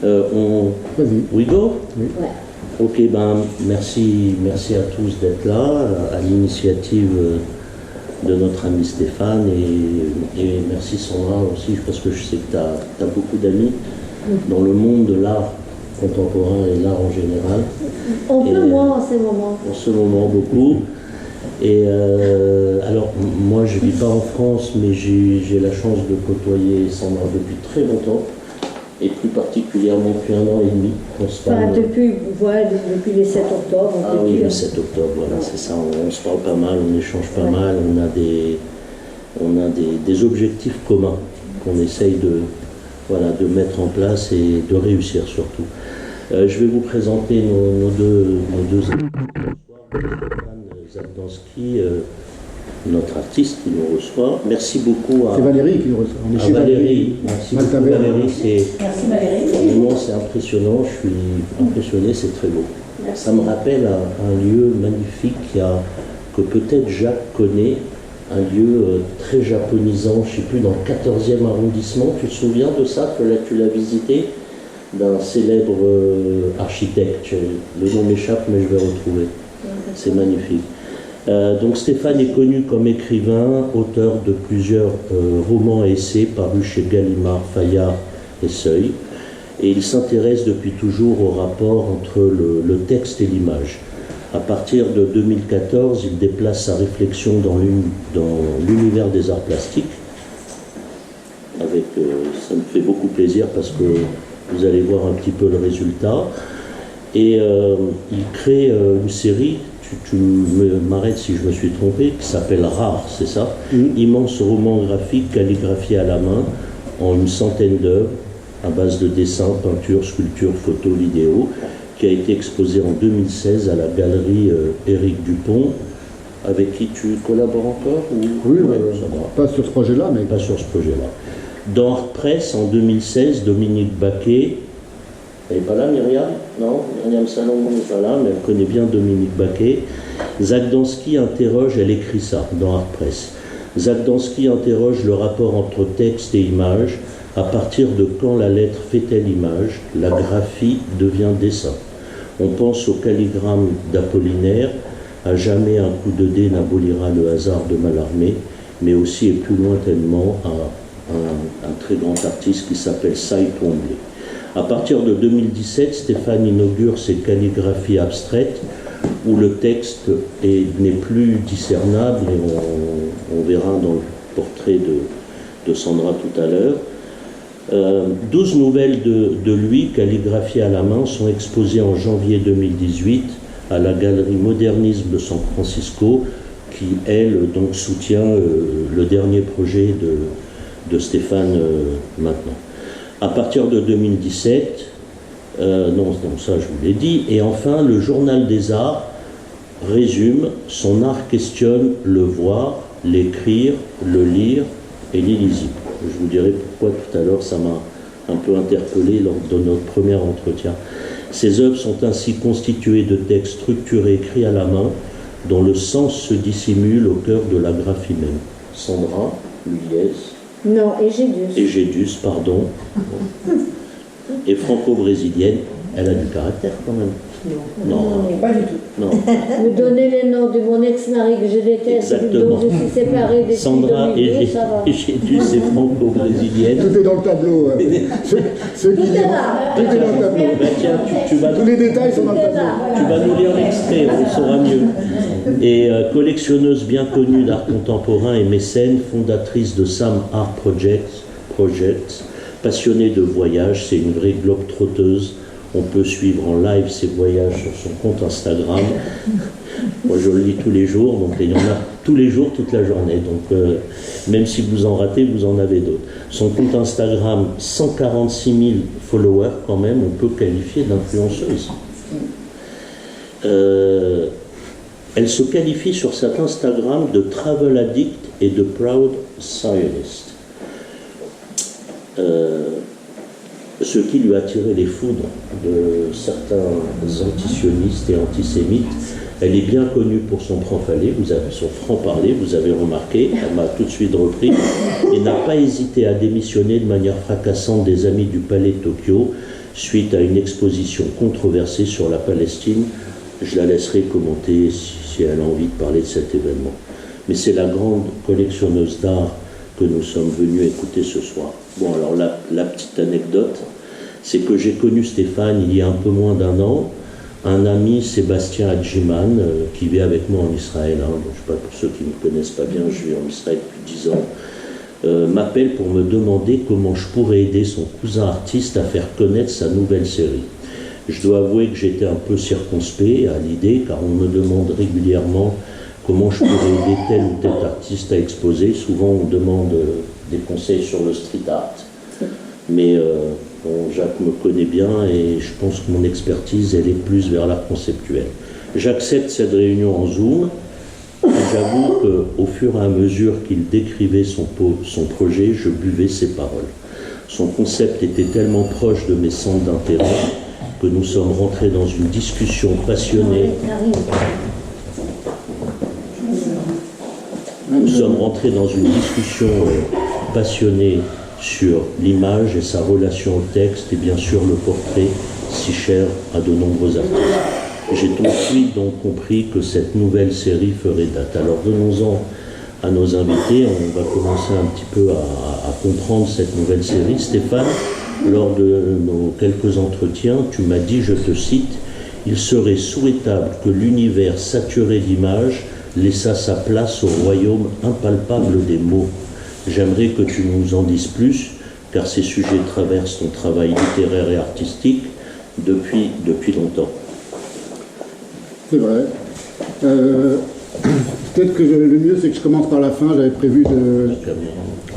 Vas-y. We go? Oui. Ouais. Ok, ben merci à tous d'être là, à l'initiative de notre ami Stéphane, et merci Sandra aussi, parce que je sais que tu as beaucoup d'amis dans le monde de l'art contemporain et l'art en général. Un peu moins en ce moment. En ce moment, beaucoup. Et alors, moi je ne vis pas en France, mais j'ai la chance de côtoyer Sandra depuis très longtemps, et plus particulièrement depuis 1 an et demi. On se parle... Depuis les 7 octobre. Ah oui, le 7 octobre, voilà, c'est ça. On se parle pas mal, on échange pas mal, on a des objectifs communs qu'on essaye de mettre en place et de réussir surtout. Je vais vous présenter nos deux amis. Zadnanski, notre artiste qui nous reçoit. Merci beaucoup à... C'est Valérie qui nous reçoit. On est chez Valérie. Merci beaucoup Maltaver. Valérie. Merci Valérie. Vraiment, c'est impressionnant, je suis impressionné, c'est très beau. Merci. Ça me rappelle un lieu magnifique que peut-être Jacques connaît, un lieu très japonisant, je ne sais plus, dans le 14e arrondissement. Tu te souviens de ça, que là tu l'as visité, d'un célèbre architecte. Le nom m'échappe, mais je vais retrouver. C'est magnifique. Donc Stéphane est connu comme écrivain, auteur de plusieurs romans et essais parus chez Gallimard, Fayard et Seuil, et il s'intéresse depuis toujours au rapport entre le texte et l'image. À partir de 2014, il déplace sa réflexion dans l'univers des arts plastiques. Ça me fait beaucoup plaisir parce que vous allez voir un petit peu le résultat. Et il crée une série, tu m'arrêtes si je me suis trompé, qui s'appelle Rare, c'est ça? Immense roman graphique calligraphié à la main en une centaine d'œuvres à base de dessins, peintures, sculptures, photos, vidéos, qui a été exposé en 2016 à la galerie Éric Dupont, avec qui tu collabores encore ou... Oui, ouais, ça va. pas sur ce projet-là, mais... Pas sur ce projet-là. Dans Art Press, en 2016, Dominique Baquet, elle n'est pas là, Myriam? Non, Myriam Salon n'est pas là, mais elle connaît bien Dominique Baquet. Zadnanski interroge, elle écrit ça dans Art Press. Zadnanski interroge le rapport entre texte et image. À partir de quand la lettre fait-elle image? La graphie devient dessin. On pense au calligramme d'Apollinaire. À jamais un coup de dé n'abolira le hasard de Mallarmé, mais aussi et plus lointainement un très grand artiste qui s'appelle Cy Twombly. À partir de 2017, Stéphane inaugure ses calligraphies abstraites où le texte n'est plus discernable, et on verra dans le portrait de Sandra tout à l'heure. 12 nouvelles de lui, calligraphiées à la main, sont exposées en janvier 2018 à la galerie Modernisme de San Francisco, qui, elle, donc soutient le dernier projet de Stéphane maintenant. À partir de 2017, non, ça je vous l'ai dit, et enfin le Journal des Arts résume: son art questionne le voir, l'écrire, le lire et l'illisible. Je vous dirai pourquoi tout à l'heure, ça m'a un peu interpellé lors de notre premier entretien. Ces œuvres sont ainsi constituées de textes structurés écrits à la main, dont le sens se dissimule au cœur de la graphie même. Sandra, Luliez. Non, Égédius. Égédius, pardon. Et franco-brésilienne, elle a du caractère quand même. Non, Pas du tout. non. Me donner les noms de mon ex-mari que je déteste, Exactement. dont je suis séparée depuis Sandra 2002, ça va. Égédius est franco-brésilienne. Tout est dans le tableau. Ceux qui Tout est diront, là. tout est dans le tableau. Ben tiens, tu vas Tous les détails sont dans le Tout est tableau. là. Tu vas nous lire l'extrait, on saura mieux. Et collectionneuse bien connue d'art contemporain et mécène, fondatrice de Sam Art Projects, passionnée de voyage, c'est une vraie globe-trotteuse. On peut suivre en live ses voyages sur son compte Instagram. Moi, je le lis tous les jours, donc il y en a tous les jours, toute la journée. Donc, même si vous en ratez, vous en avez d'autres. Son compte Instagram, 146 000 followers quand même, on peut qualifier d'influenceuse. Elle se qualifie sur cet Instagram de travel addict et de proud zionist. Ce qui lui a tiré les foudres de certains antisionistes et antisémites. Elle est bien connue pour son son franc-parler, vous avez remarqué, elle m'a tout de suite repris, et n'a pas hésité à démissionner de manière fracassante des Amis du Palais de Tokyo, suite à une exposition controversée sur la Palestine. Je la laisserai commenter si elle a envie de parler de cet événement. Mais c'est la grande collectionneuse d'art que nous sommes venus écouter ce soir. Bon, alors la petite anecdote, c'est que j'ai connu Stéphane il y a un peu moins d'un an. Un ami, Sébastien Hadjiman, qui vit avec moi en Israël, je ne sais pas, pour ceux qui ne me connaissent pas bien, je vis en Israël depuis 10 ans, m'appelle pour me demander comment je pourrais aider son cousin artiste à faire connaître sa nouvelle série. Je dois avouer que j'étais un peu circonspect à l'idée, car on me demande régulièrement comment je pourrais aider tel ou tel artiste à exposer. Souvent on me demande des conseils sur le street art, mais bon, Jacques me connaît bien et je pense que mon expertise elle est plus vers l'art conceptuel. J'accepte cette réunion en Zoom. J'avoue qu'au fur et à mesure qu'il décrivait son projet, je buvais ses paroles. Son concept était tellement proche de mes centres d'intérêt que nous sommes rentrés dans une discussion passionnée. Nous sommes rentrés dans une discussion passionnée sur l'image et sa relation au texte et bien sûr le portrait si cher à de nombreux artistes. J'ai tout de suite donc compris que cette nouvelle série ferait date. Alors venons-en à nos invités, on va commencer un petit peu à comprendre cette nouvelle série. Stéphane, lors de nos quelques entretiens, tu m'as dit, je te cite, « Il serait souhaitable que l'univers saturé d'images laissât sa place au royaume impalpable des mots. J'aimerais que tu nous en dises plus, car ces sujets traversent ton travail littéraire et artistique depuis longtemps. » C'est vrai. Peut-être que le mieux, c'est que je commence par la fin. J'avais prévu de...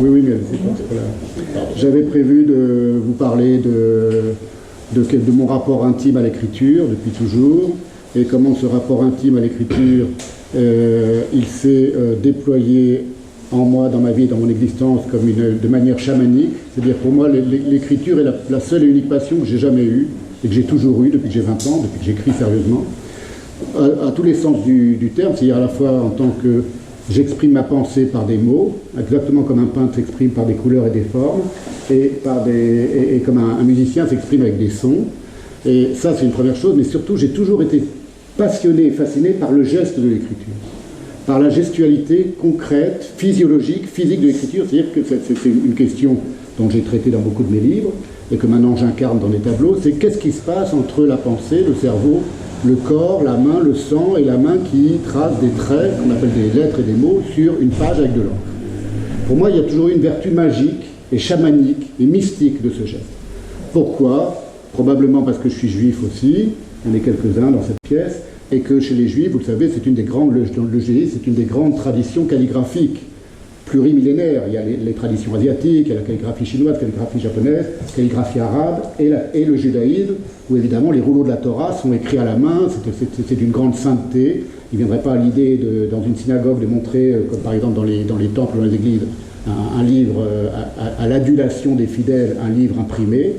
Oui, mais c'est pas là. J'avais prévu de vous parler de mon rapport intime à l'écriture depuis toujours, et comment ce rapport intime à l'écriture, il s'est déployé en moi, dans ma vie, dans mon existence, de manière chamanique. C'est-à-dire pour moi, l'écriture est la seule et unique passion que j'ai jamais eue, et que j'ai toujours eue depuis que j'ai 20 ans, depuis que j'écris sérieusement, à tous les sens du terme, c'est-à-dire à la fois en tant que j'exprime ma pensée par des mots, exactement comme un peintre s'exprime par des couleurs et des formes, et comme un musicien s'exprime avec des sons. Et ça, c'est une première chose, mais surtout, j'ai toujours été passionné et fasciné par le geste de l'écriture, par la gestualité concrète, physiologique, physique de l'écriture. C'est-à-dire que c'est une question dont j'ai traité dans beaucoup de mes livres, et que maintenant j'incarne dans mes tableaux, c'est qu'est-ce qui se passe entre la pensée, le cerveau, le corps, la main, le sang, et la main qui trace des traits, qu'on appelle des lettres et des mots, sur une page avec de l'encre. Pour moi, il y a toujours eu une vertu magique et chamanique et mystique de ce geste. Pourquoi ? Probablement parce que je suis juif aussi, on est quelques-uns dans cette pièce, et que chez les juifs, vous le savez, c'est une des grandes, le judaïsme, c'est une des grandes traditions calligraphiques, plurimillénaires. Il y a les traditions asiatiques, il y a la calligraphie chinoise, la calligraphie japonaise, la calligraphie arabe, et le judaïsme, où évidemment les rouleaux de la Torah sont écrits à la main, c'est d'une grande sainteté. Il ne viendrait pas à l'idée, dans une synagogue, de montrer, comme par exemple dans les temples, dans les églises, un livre à l'adulation des fidèles, un livre imprimé.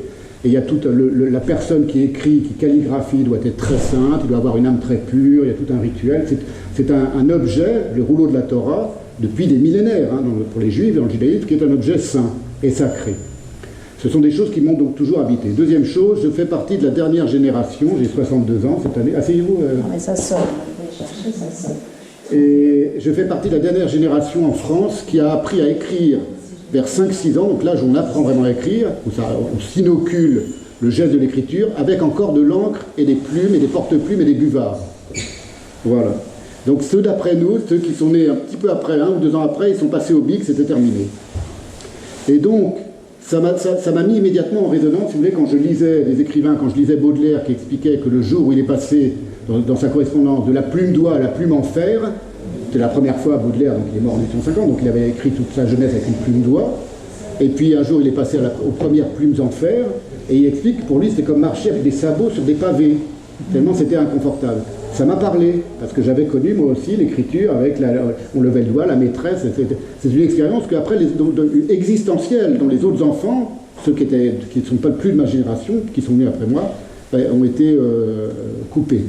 Et il y a toute la personne qui écrit, qui calligraphie, doit être très sainte, il doit avoir une âme très pure, il y a tout un rituel. C'est un objet, le rouleau de la Torah, depuis des millénaires, pour les juifs et dans le judaïsme, qui est un objet saint et sacré. Ce sont des choses qui m'ont donc toujours habité. Deuxième chose, je fais partie de la dernière génération, j'ai 62 ans cette année. Asseyez-vous. Non mais ça sonne, je vais chercher, ça sonne. Et je fais partie de la dernière génération en France qui a appris à écrire vers 5-6 ans, donc l'âge où on apprend vraiment à écrire, où on s'inocule le geste de l'écriture, avec encore de l'encre et des plumes et des porte-plumes et des buvards. Voilà. Donc ceux d'après nous, ceux qui sont nés un petit peu après, 1 ou 2 ans après, ils sont passés au bic, c'était terminé. Et donc, ça m'a mis immédiatement en résonance, si vous voulez, quand je lisais les écrivains, quand je lisais Baudelaire qui expliquait que le jour où il est passé dans sa correspondance de la plume d'oie à la plume en fer, c'était la première fois Baudelaire, donc il est mort en 1850, donc il avait écrit toute sa jeunesse avec une plume d'oie, et puis un jour il est passé aux premières plumes en fer, et il explique que pour lui c'était comme marcher avec des sabots sur des pavés, tellement c'était inconfortable. Ça m'a parlé, parce que j'avais connu moi aussi l'écriture avec on levait le doigt, la maîtresse, c'est une expérience qu'après existentielle, dont les autres enfants, ceux qui ne sont pas plus de ma génération, qui sont venus après moi, ont été coupés.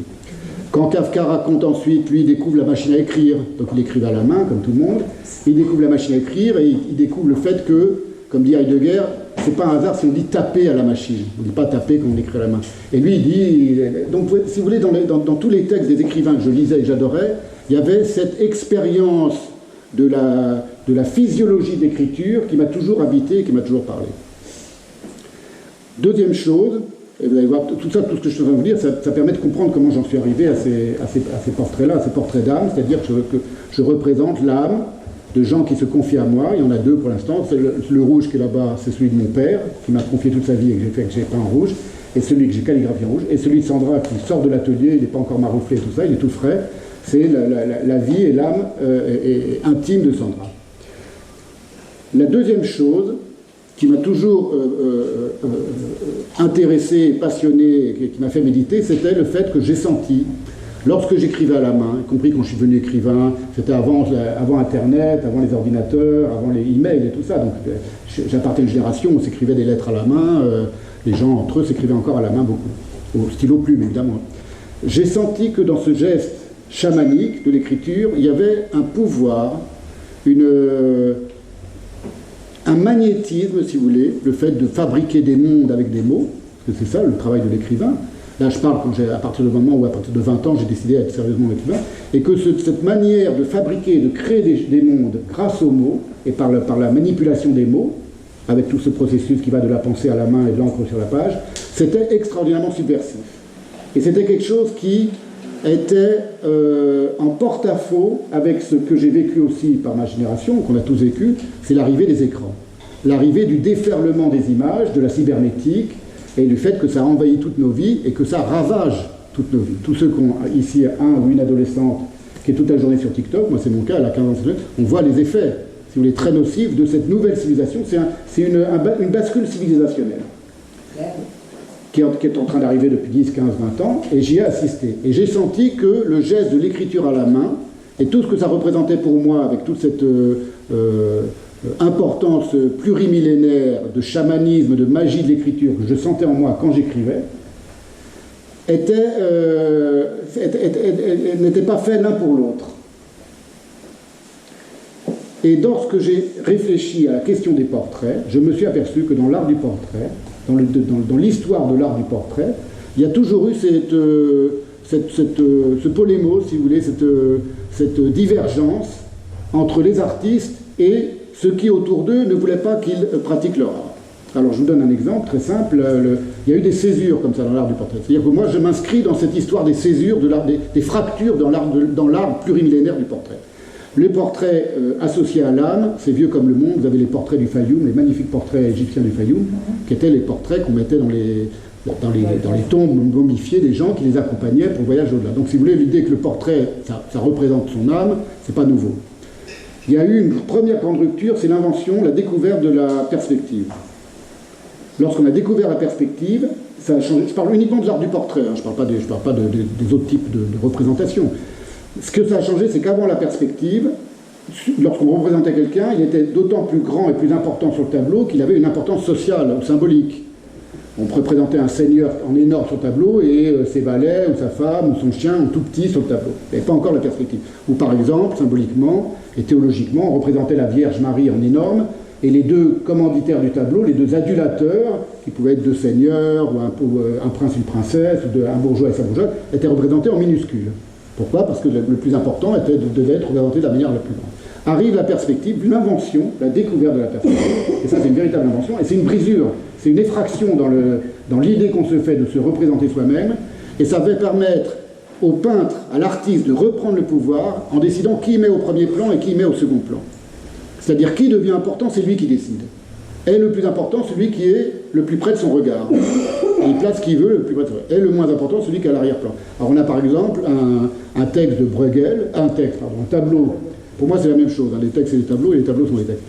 Quand Kafka raconte ensuite, lui, il découvre la machine à écrire, donc il écrivait à la main, comme tout le monde, il découvre la machine à écrire et il découvre le fait que comme dit Heidegger, c'est pas un hasard si on dit taper à la machine. On ne dit pas taper quand on écrit à la main. Et lui, il dit... Donc, si vous voulez, dans tous les textes des écrivains que je lisais et que j'adorais, il y avait cette expérience de la physiologie d'écriture qui m'a toujours habité et qui m'a toujours parlé. Deuxième chose, et vous allez voir, tout ce que je suis en train de vous dire, ça permet de comprendre comment j'en suis arrivé à ces portraits-là, à ces portraits d'âme, c'est-à-dire que je représente l'âme de gens qui se confient à moi. Il y en a deux pour l'instant. Le rouge qui est là-bas, c'est celui de mon père, qui m'a confié toute sa vie et que j'ai peint en rouge, et celui que j'ai calligraphié en rouge, et celui de Sandra qui sort de l'atelier, il n'est pas encore marouflé et tout ça, il est tout frais. C'est la vie et l'âme intime de Sandra. La deuxième chose qui m'a toujours intéressé, passionné, qui m'a fait méditer, c'était le fait que j'ai senti, lorsque j'écrivais à la main, y compris quand je suis devenu écrivain, c'était avant Internet, avant les ordinateurs, avant les emails et tout ça, donc j'appartiens à une génération où on s'écrivait des lettres à la main, les gens entre eux s'écrivaient encore à la main beaucoup, au stylo plume évidemment. J'ai senti que dans ce geste chamanique de l'écriture, il y avait un pouvoir, un magnétisme, si vous voulez, le fait de fabriquer des mondes avec des mots, parce que c'est ça le travail de l'écrivain. Là, je parle à partir du moment où, à partir de 20 ans, j'ai décidé d'être sérieusement écrivain, et que cette manière de fabriquer, de créer des mondes grâce aux mots, et par la manipulation des mots, avec tout ce processus qui va de la pensée à la main et de l'encre sur la page, c'était extraordinairement subversif. Et c'était quelque chose qui était en porte-à-faux avec ce que j'ai vécu aussi par ma génération, qu'on a tous vécu, c'est l'arrivée des écrans. L'arrivée du déferlement des images, de la cybernétique, et du fait que ça envahit toutes nos vies et que ça ravage toutes nos vies. Tous ceux qui ont ici un ou une adolescente qui est toute la journée sur TikTok, moi c'est mon cas, elle a 15 ans, on voit les effets, si vous voulez, très nocifs de cette nouvelle civilisation. C'est une bascule civilisationnelle qui est en train d'arriver depuis 10, 15, 20 ans, et j'y ai assisté. Et j'ai senti que le geste de l'écriture à la main, et tout ce que ça représentait pour moi, avec toute cette importance plurimillénaire de chamanisme, de magie de l'écriture que je sentais en moi quand j'écrivais, n'était pas fait l'un pour l'autre. Et lorsque j'ai réfléchi à la question des portraits, je me suis aperçu que dans l'art du portrait, dans l'histoire de l'art du portrait, il y a toujours eu ce polémos, si vous voulez, cette divergence entre les artistes et ceux qui, autour d'eux, ne voulaient pas qu'ils pratiquent leur art. Alors, je vous donne un exemple très simple. Il y a eu des césures comme ça dans l'art du portrait. C'est-à-dire que moi, je m'inscris dans cette histoire des césures, des fractures dans l'art plurimillénaire du portrait. Les portraits associés à l'âme, c'est vieux comme le monde. Vous avez les portraits du Fayoum, les magnifiques portraits égyptiens du Fayoum, qui étaient les portraits qu'on mettait dans les tombes momifiées des gens qui les accompagnaient pour le voyage au-delà. Donc, si vous voulez, l'idée que le portrait, ça représente son âme, c'est pas nouveau. Il y a eu une première grande rupture, c'est l'invention, la découverte de la perspective. Lorsqu'on a découvert la perspective, ça a changé. Je parle uniquement de l'art du portrait, hein, je ne parle pas des autres types de représentations. Ce que ça a changé, c'est qu'avant la perspective, lorsqu'on représentait quelqu'un, il était d'autant plus grand et plus important sur le tableau qu'il avait une importance sociale ou symbolique. On pourrait présenter un seigneur en énorme sur le tableau et ses valets ou sa femme ou son chien en tout petit sur le tableau. Et pas encore la perspective. Ou par exemple, symboliquement et théologiquement, on représentait la Vierge Marie en énorme et les deux commanditaires du tableau, les deux adulateurs, qui pouvaient être deux seigneurs ou un prince et une princesse, ou un bourgeois et sa bourgeoise, étaient représentés en minuscules. Pourquoi ? Parce que le plus important devait être représenté de la manière la plus grande. Arrive la perspective, l'invention, la découverte de la perspective, et ça c'est une véritable invention, et c'est une brisure, c'est une effraction dans l'idée qu'on se fait de se représenter soi-même, et ça va permettre au peintre, à l'artiste de reprendre le pouvoir en décidant qui met au premier plan et qui met au second plan. C'est-à-dire qui devient important, c'est lui qui décide. Et le plus important, celui qui est le plus près de son regard. Et il place ce qu'il veut le plus près de son regard. Et le moins important, celui qui est à l'arrière-plan. Alors on a par exemple un texte de Bruegel, un tableau. Pour moi, c'est la même chose. Hein. Les textes, c'est les tableaux, et les tableaux sont les textes.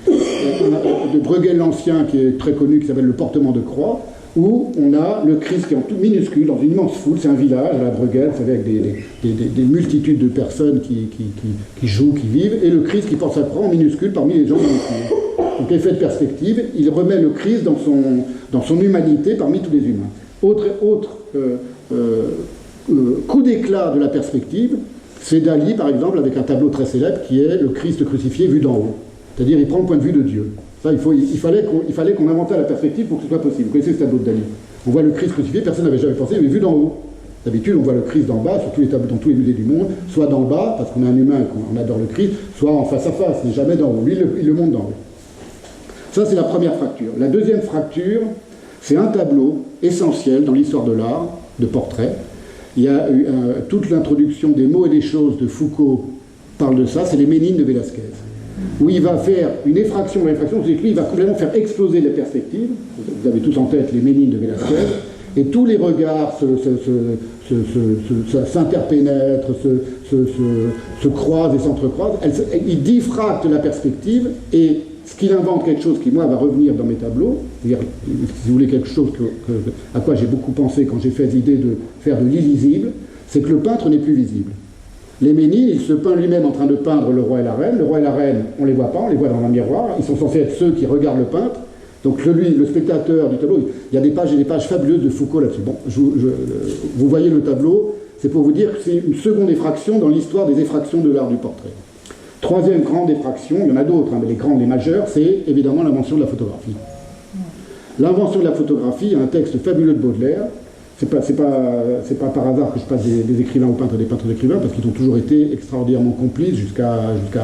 De Bruegel l'Ancien, qui est très connu, qui s'appelle Le Portement de Croix, où on a le Christ qui est en tout minuscule, dans une immense foule. C'est un village, à la Bruegel, vous savez, avec des multitudes de personnes qui jouent, qui vivent, et le Christ qui porte sa croix en minuscule parmi les gens minuscules. Donc, effet de perspective, il remet le Christ dans son humanité parmi tous les humains. Autre coup d'éclat de la perspective, c'est Dali, par exemple, avec un tableau très célèbre qui est le Christ crucifié vu d'en haut. C'est-à-dire, il prend le point de vue de Dieu. Ça, il fallait qu'on invente la perspective pour que ce soit possible. Vous connaissez ce tableau de Dali? On voit le Christ crucifié, personne n'avait jamais pensé, mais vu d'en haut. D'habitude, on voit le Christ d'en bas, sur tous les tableaux, dans tous les musées du monde, soit d'en bas, parce qu'on est un humain et qu'on adore le Christ, soit en face à face, mais jamais d'en haut. Lui, il le montre d'en haut. Ça, c'est la première fracture. La deuxième fracture, c'est un tableau essentiel dans l'histoire de l'art, de portrait. Il y a eu toute l'introduction des mots et des choses de Foucault parle de ça, c'est les Ménines de Velázquez, où il va faire une effraction, c'est que lui, il va complètement faire exploser les perspectives. Vous avez tous en tête les Ménines de Velázquez, et tous les regards s'interpénètrent, se croisent et s'entrecroisent. Il diffracte la perspective, et ce qu'il invente, quelque chose qui, moi, va revenir dans mes tableaux, c'est-à-dire, si vous voulez, quelque chose à quoi j'ai beaucoup pensé quand j'ai fait l'idée de faire de l'illisible, c'est que le peintre n'est plus visible. Les Ménines, il se peint lui-même en train de peindre le roi et la reine. Le roi et la reine, on ne les voit pas, on les voit dans un miroir. Ils sont censés être ceux qui regardent le peintre. Donc le spectateur du tableau, il y a des pages et des pages fabuleuses de Foucault là-dessus. Bon, vous voyez le tableau, c'est pour vous dire que c'est une seconde effraction dans l'histoire des effractions de l'art du portrait. Troisième grande effraction, il y en a d'autres, hein, mais les grandes, les majeures, c'est évidemment l'invention de la photographie. L'invention de la photographie, il y a un texte fabuleux de Baudelaire. C'est pas par hasard que je passe des écrivains aux peintres et des peintres aux écrivains, parce qu'ils ont toujours été extraordinairement complices jusqu'à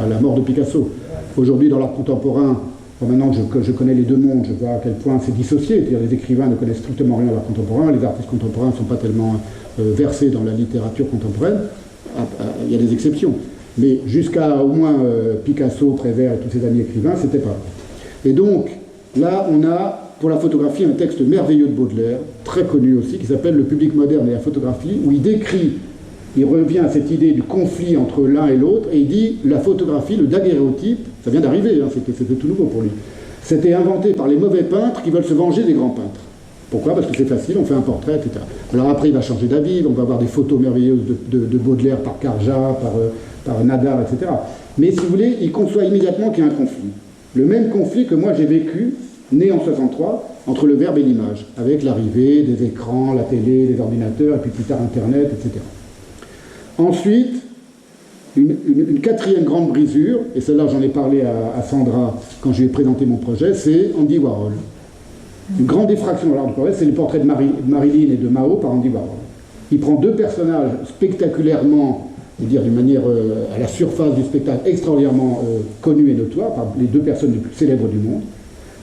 la mort de Picasso. Aujourd'hui, dans l'art contemporain, maintenant que je connais les deux mondes, je vois à quel point c'est dissocié. C'est-à-dire les écrivains ne connaissent strictement rien de l'art contemporain, les artistes contemporains ne sont pas tellement versés dans la littérature contemporaine. Il y a des exceptions. Mais jusqu'à au moins Picasso, Prévert et tous ses amis écrivains, c'était pas. Et donc, là, on a pour la photographie un texte merveilleux de Baudelaire, très connu aussi, qui s'appelle Le public moderne et la photographie, où il décrit, il revient à cette idée du conflit entre l'un et l'autre, et il dit la photographie, le daguerréotype, ça vient d'arriver, hein, c'était tout nouveau pour lui, c'était inventé par les mauvais peintres qui veulent se venger des grands peintres. Pourquoi? Parce que c'est facile, on fait un portrait, etc. Alors après, il va changer d'avis, on va avoir des photos merveilleuses de Baudelaire par Carja, par Nadar, etc. Mais si vous voulez, il conçoit immédiatement qu'il y a un conflit. Le même conflit que moi j'ai vécu, né en 63, entre le verbe et l'image, avec l'arrivée des écrans, la télé, les ordinateurs, et puis plus tard Internet, etc. Ensuite, une quatrième grande brisure, et celle-là j'en ai parlé à Sandra quand je lui ai présenté mon projet, c'est Andy Warhol. Une grande effraction dans l'art du portrait, c'est le portrait de Marilyn et de Mao par Andy Warhol. Il prend deux personnages spectaculairement, je veux dire d'une manière à la surface du spectacle, extraordinairement connus et notoires, par les deux personnes les plus célèbres du monde,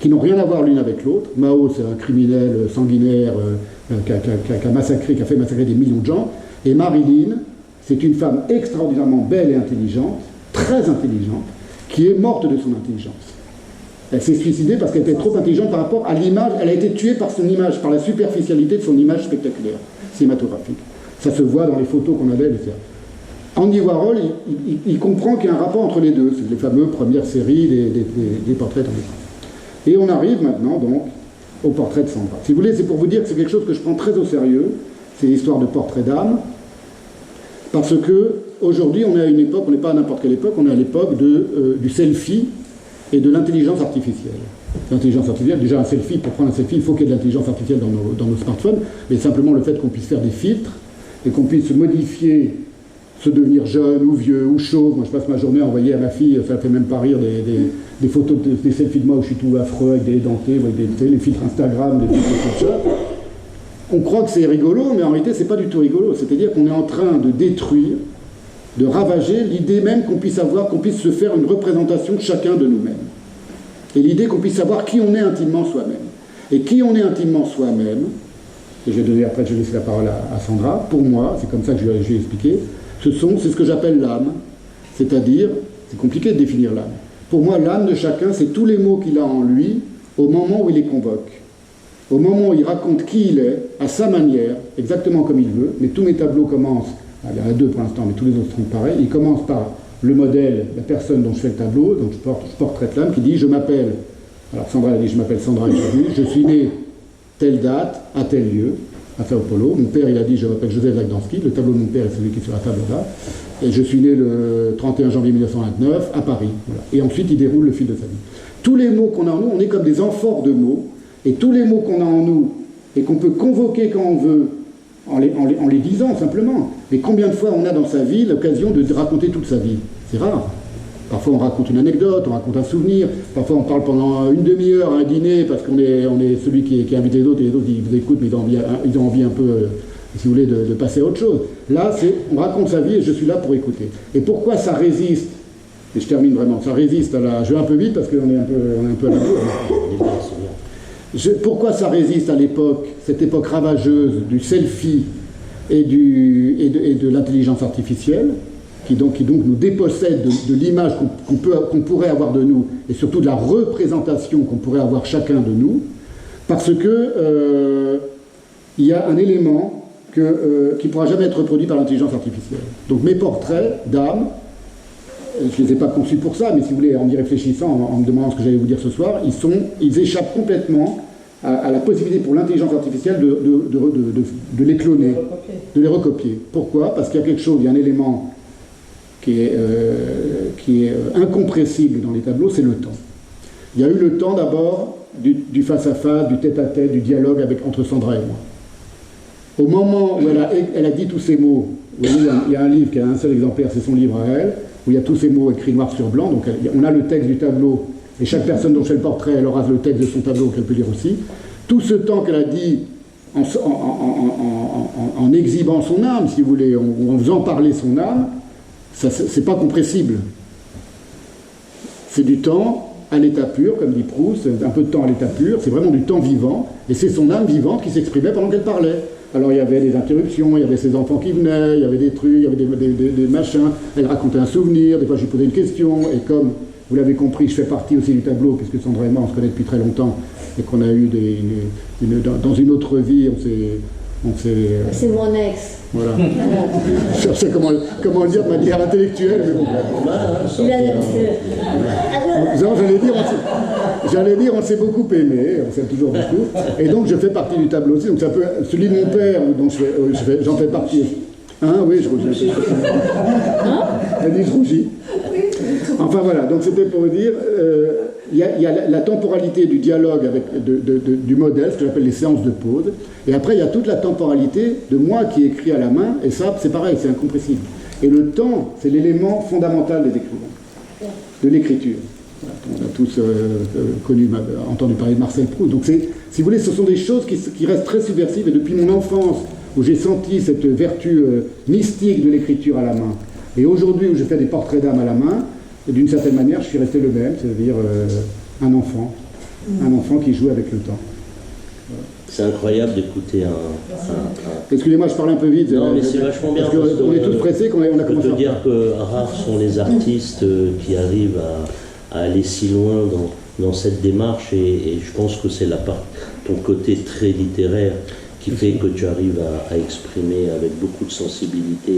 qui n'ont rien à voir l'une avec l'autre. Mao, c'est un criminel sanguinaire qui a fait massacrer des millions de gens. Et Marilyn, c'est une femme extraordinairement belle et intelligente, très intelligente, qui est morte de son intelligence. Elle s'est suicidée parce qu'elle était trop intelligente par rapport à l'image. Elle a été tuée par son image, par la superficialité de son image spectaculaire, cinématographique. Ça se voit dans les photos qu'on avait, etc. Andy Warhol, il comprend qu'il y a un rapport entre les deux. C'est les fameuses premières séries des portraits en écran. Et on arrive maintenant, donc, au portrait de Sandra. Si vous voulez, c'est pour vous dire que c'est quelque chose que je prends très au sérieux, c'est l'histoire de portrait d'âme, parce que aujourd'hui, on est à une époque, on n'est pas à n'importe quelle époque, on est à l'époque du selfie et de l'intelligence artificielle. L'intelligence artificielle, déjà un selfie, pour prendre un selfie, il faut qu'il y ait de l'intelligence artificielle dans nos smartphones, mais simplement le fait qu'on puisse faire des filtres et qu'on puisse modifier, se devenir jeune ou vieux ou chauve. Moi, je passe ma journée à envoyer à ma fille, ça ne fait même pas rire, des photos, des selfies de moi où je suis tout affreux, avec des dentés, avec les filtres Instagram, des filtres comme ça. On croit que c'est rigolo, mais en réalité, c'est pas du tout rigolo. C'est-à-dire qu'on est en train de détruire, de ravager l'idée même qu'on puisse se faire une représentation de chacun de nous-mêmes. Et l'idée qu'on puisse savoir qui on est intimement soi-même. Et qui on est intimement soi-même, et je vais donner après, je vais laisser la parole à Sandra, pour moi, c'est comme ça que je vais expliquer, c'est ce que j'appelle l'âme, c'est-à-dire, c'est compliqué de définir l'âme. Pour moi, l'âme de chacun, c'est tous les mots qu'il a en lui au moment où il les convoque. Au moment où il raconte qui il est, à sa manière, exactement comme il veut, mais tous mes tableaux commencent, il y en a deux pour l'instant, mais tous les autres sont pareils, ils commencent par le modèle, la personne dont je fais le tableau, donc je portraite l'âme, qui dit « je m'appelle », alors Sandra elle a dit « je m'appelle Sandra Etchevu, je suis né telle date, à tel lieu », à Sao Paulo. Mon père, il a dit « je m'appelle Joseph Zagdanski », le tableau de mon père est celui qui est sur la table là, et je suis né le 31 janvier 1929 à Paris. Voilà. Et ensuite, il déroule le fil de sa vie. Tous les mots qu'on a en nous, on est comme des amphores de mots, et tous les mots qu'on a en nous, et qu'on peut convoquer quand on veut, en les disant simplement. Mais combien de fois on a dans sa vie l'occasion de raconter toute sa vie? C'est rare. Parfois on raconte une anecdote, on raconte un souvenir, parfois on parle pendant une demi-heure à un dîner parce qu'on est celui qui invite les autres et les autres ils vous écoutent mais ils ont envie un peu, si vous voulez, de passer à autre chose. Là, on raconte sa vie et je suis là pour écouter. Et pourquoi ça résiste, et je termine vraiment, ça résiste à la... Je vais un peu vite parce qu'on est un peu à la bourre. Pourquoi ça résiste à l'époque, cette époque ravageuse du selfie et de l'intelligence artificielle, qui donc nous dépossède de l'image qu'on pourrait avoir de nous, et surtout de la représentation qu'on pourrait avoir chacun de nous, parce que il y a un élément qui ne pourra jamais être reproduit par l'intelligence artificielle. Donc mes portraits d'âme, je ne les ai pas conçus pour ça, mais si vous voulez, en y réfléchissant, en me demandant ce que j'allais vous dire ce soir, ils échappent complètement à la possibilité pour l'intelligence artificielle de les cloner, de les recopier. Pourquoi? Parce qu'il y a quelque chose, il y a un élément qui est incompressible dans les tableaux, c'est le temps. Il y a eu le temps d'abord du face-à-face, du tête-à-tête, du dialogue entre Sandra et moi. Au moment où elle a dit tous ces mots, vous voyez, il y a un livre qui a un seul exemplaire, c'est son livre à elle, où il y a tous ces mots écrits noir sur blanc, donc on a le texte du tableau, et chaque personne dont je fais le portrait, elle aura le texte de son tableau qu'elle peut lire aussi. Tout ce temps qu'elle a dit en exhibant son âme, si vous voulez, en faisant parler son âme, c'est pas compressible. C'est du temps à l'état pur, comme dit Proust, un peu de temps à l'état pur, c'est vraiment du temps vivant, et c'est son âme vivante qui s'exprimait pendant qu'elle parlait. Alors il y avait des interruptions, il y avait ses enfants qui venaient, il y avait des trucs, il y avait des machins, elle racontait un souvenir, des fois je lui posais une question, et comme vous l'avez compris, je fais partie aussi du tableau, puisque Sandra et moi on se connaît depuis très longtemps, et qu'on a eu dans une autre vie, c'est mon ex. Voilà. Je cherchais comment le dire de manière intellectuelle, mais bon. J'allais dire, on s'est beaucoup aimé, on s'aime toujours beaucoup, et donc je fais partie du tableau aussi, donc c'est un peu celui de mon père, dont j'en fais partie. Hein, oui, je rougis. Elle dit je rougis. Enfin voilà, donc c'était pour vous dire, il y a la temporalité du dialogue du modèle, ce que j'appelle les séances de pause, et après il y a toute la temporalité de moi qui écris à la main, et ça c'est pareil, c'est incompressible. Et le temps, c'est l'élément fondamental des écrivains, de l'écriture. On a tous entendu parler de Marcel Proust. Donc si vous voulez, ce sont des choses qui restent très subversives, et depuis mon enfance, où j'ai senti cette vertu mystique de l'écriture à la main, et aujourd'hui où je fais des portraits d'âme à la main, d'une certaine manière, je suis resté le même, c'est-à-dire un enfant qui joue avec le temps. Voilà. C'est incroyable d'écouter Excusez-moi, je parle un peu vite. Non, mais c'est vachement bien. Parce qu'on est tous pressés, qu'on a commencé. Je peux te dire que rares sont les artistes qui arrivent à aller si loin dans cette démarche, et je pense que c'est ton côté très littéraire qui fait que tu arrives à exprimer avec beaucoup de sensibilité.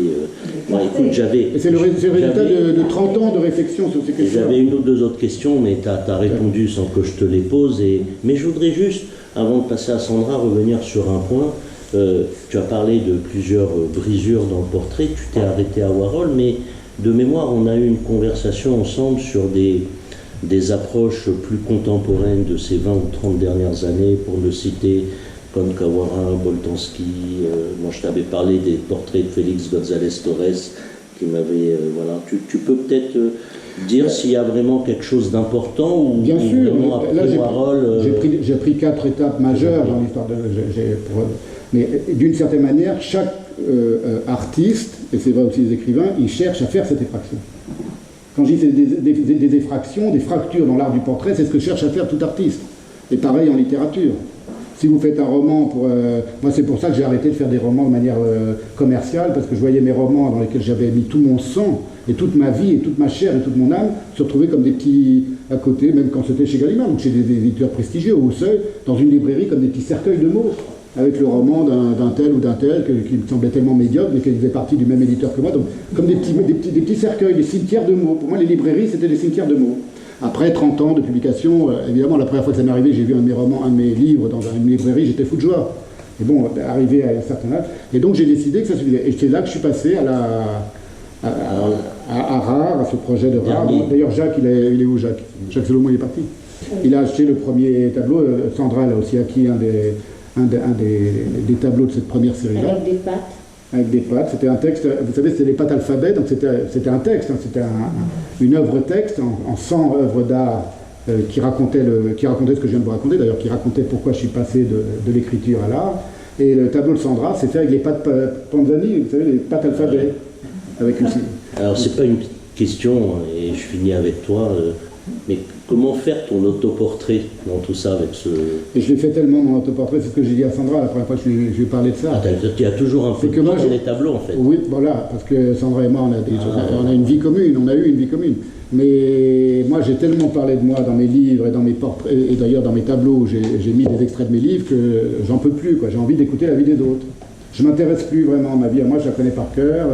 Moi, écoute, c'est le résultat de 30 ans de réflexion sur ces questions. J'avais une ou deux autres questions, mais tu as répondu sans que je te les pose. Mais je voudrais juste, avant de passer à Sandra, revenir sur un point. Tu as parlé de plusieurs brisures dans le portrait, tu t'es arrêté à Warhol, mais de mémoire, on a eu une conversation ensemble sur des approches plus contemporaines de ces 20 ou 30 dernières années, pour ne citer comme Kawara, Boltanski. Moi, je t'avais parlé des portraits de Félix González Torres, qui m'avait... voilà. Tu peux peut-être dire s'il y a vraiment quelque chose d'important, ou bien sûr, vraiment après là, Warhol... J'ai pris 4 étapes majeures dans l'histoire de... Mais d'une certaine manière, chaque artiste, et c'est vrai aussi les écrivains, ils cherchent à faire cette effraction. Quand je dis des effractions, des fractures dans l'art du portrait, c'est ce que cherche à faire tout artiste. Et pareil en littérature. Si vous faites un roman moi, c'est pour ça que j'ai arrêté de faire des romans de manière commerciale, parce que je voyais mes romans dans lesquels j'avais mis tout mon sang, et toute ma vie, et toute ma chair, et toute mon âme, se retrouver comme des petits à côté, même quand c'était chez Gallimard, donc chez des éditeurs prestigieux, au seuil, dans une librairie, comme des petits cercueils de mots, avec le roman d'un tel ou d'un tel, qui me semblait tellement médiocre, mais qui faisait partie du même éditeur que moi, donc comme des petits cercueils, des cimetières de mots. Pour moi, les librairies, c'était des cimetières de mots. Après 30 ans de publication, évidemment, la première fois que ça m'est arrivé, j'ai vu un de mes livres dans une librairie, j'étais fou de joie. Et bon, arrivé à un certain âge. Et donc j'ai décidé que ça suffisait. Et c'est là que je suis passé à Rare, à ce projet de Rare. D'ailleurs, Jacques, il est où, Jacques? Jacques Salomon, il est parti. Il a acheté le premier tableau. Sandra, elle a aussi acquis un des tableaux de cette première série-là. Avec des pattes. avec des pattes. C'était un texte, vous savez, c'était les pattes alphabet, donc c'était un texte, hein, c'était une œuvre texte en 100 œuvres d'art qui racontait ce que je viens de vous raconter, d'ailleurs, qui racontait pourquoi je suis passé de l'écriture à l'art. Et le tableau de Sandra, c'est fait avec les pattes Panzani, vous savez, les pattes alphabet. Avec une... Alors, c'est pas une question, et je finis avec toi, mais comment faire ton autoportrait dans tout ça avec ce... Et je l'ai fait tellement mon autoportrait, c'est ce que j'ai dit à Sandra la première fois que je lui ai parlé de ça. Ah, tu as toujours un peu de temps dans les tableaux, en fait. Oui, voilà, parce que Sandra et moi, on a une vie commune, on a eu une vie commune. Mais moi, j'ai tellement parlé de moi dans mes livres et dans mes portraits, et d'ailleurs dans mes tableaux, où j'ai mis des extraits de mes livres, que j'en peux plus, quoi. J'ai envie d'écouter la vie des autres. Je ne m'intéresse plus vraiment à ma vie. Moi, je la connais par cœur.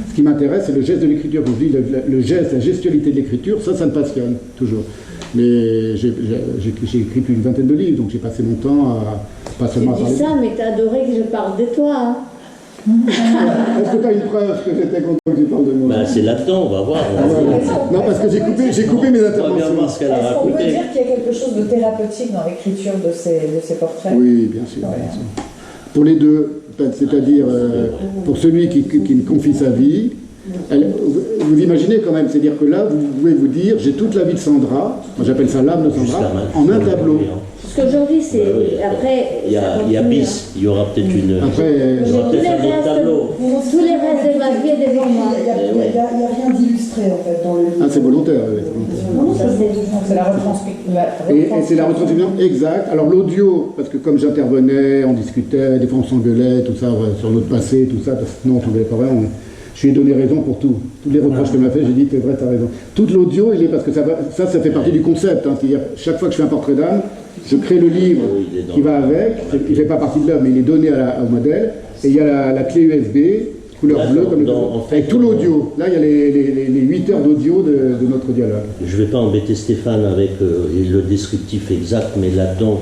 Ce qui m'intéresse, c'est le geste de l'écriture. Je dis, le geste, la gestualité de l'écriture, ça me passionne, toujours. Mais j'ai écrit plus d'une vingtaine de livres, donc j'ai passé mon temps pas seulement à parler. Tu dis ça, mais t'as adoré que je parle de toi, hein. Est-ce que tu as une preuve que j'étais content que tu parles de moi? Bah, c'est là-dedans, on va voir. Non, parce que j'ai coupé mes On va interventions. bien voir ce qu'elle a Est-ce qu'on peut raconté. dire qu'il y a quelque chose de thérapeutique dans l'écriture de ces portraits? Oui, bien sûr. Bien sûr. Pour les deux, c'est-à-dire pour celui qui me confie sa vie, vous imaginez quand même, c'est-à-dire que là, vous pouvez vous dire, j'ai toute la vie de Sandra, moi j'appelle ça l'âme de Sandra, en un tableau. Parce qu'aujourd'hui, c'est... Après... Il y a bis, il y aura peut-être une... Après, il y aura peut-être un autre tableau. Tous les restes de ma vie est devant moi. Il n'y a rien d'illustré en fait dans le livre. ah, c'est volontaire, oui. Non, ça c'est... C'est la retranscription. Et c'est la retranscription exacte. Alors l'audio, parce que comme j'intervenais, on discutait, des fois on s'engueulait, tout ça, sur notre passé, tout ça, parce que non, on s'engueulait pas vrai, je lui ai donné raison pour tout. Tous les reproches qu'elle m'a fait, j'ai dit, c'est vrai, t'as raison. Tout l'audio, il est parce que ça fait partie du concept. Hein, c'est-à-dire, chaque fois que je fais un portrait d'âme, je crée le livre qui va avec, il ne fait pas partie de l'œuvre, mais il est donné au modèle, et il y a la clé USB, couleur bleue, comme avec tout l'audio. Là, il y a les 8 heures d'audio de notre dialogue. Je ne vais pas embêter Stéphane avec le descriptif exact, mais là-dedans,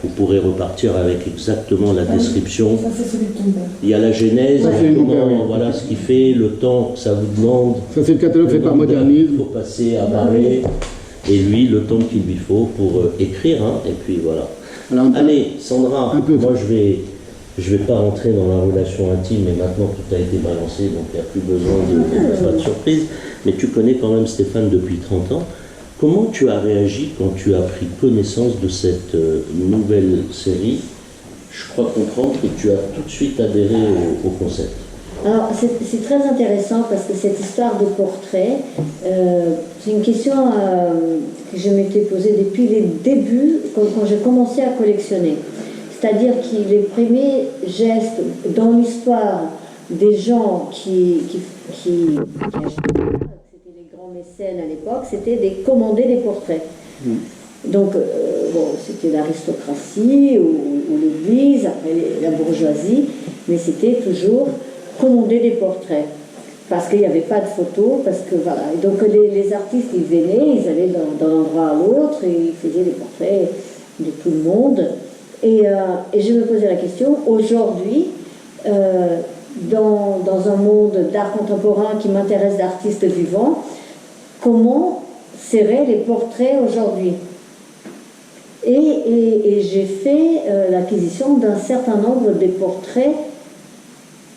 vous pourrez repartir avec exactement la description. Ça, c'est celui de ton père. Il y a la genèse, Ça, c'est comment, mon père, oui. voilà ce qu'il fait, le temps que ça vous demande. Ça, c'est le catalogue fait par Modernisme. Il faut passer à parler, et lui, le temps qu'il lui faut pour écrire, hein, et puis voilà. Alors, Allez, Sandra, un peu. moi je vais pas rentrer dans la relation intime, mais maintenant tout a été balancé, donc il n'y a plus besoin de pas de surprise. Mais tu connais quand même Stéphane depuis 30 ans. Comment tu as réagi quand tu as pris connaissance de cette nouvelle série? Je crois comprendre que tu as tout de suite adhéré au concept. Alors, c'est très intéressant parce que cette histoire de portrait, c'est une question que je m'étais posée depuis les débuts, quand j'ai commencé à collectionner. C'est-à-dire que les premiers gestes dans l'histoire des gens qui achetaient, c'était les grands mécènes à l'époque, c'était de commander des portraits. Donc, c'était l'aristocratie ou l'église, après la bourgeoisie, mais c'était toujours commander des portraits. Parce qu'il n'y avait pas de photos, parce que voilà. Et donc, les artistes, ils venaient, ils allaient d'un endroit à l'autre, et ils faisaient des portraits de tout le monde. Et je me posais la question, aujourd'hui, dans un monde d'art contemporain qui m'intéresse d'artistes vivants, comment seraient les portraits aujourd'hui? Et j'ai fait l'acquisition d'un certain nombre de portraits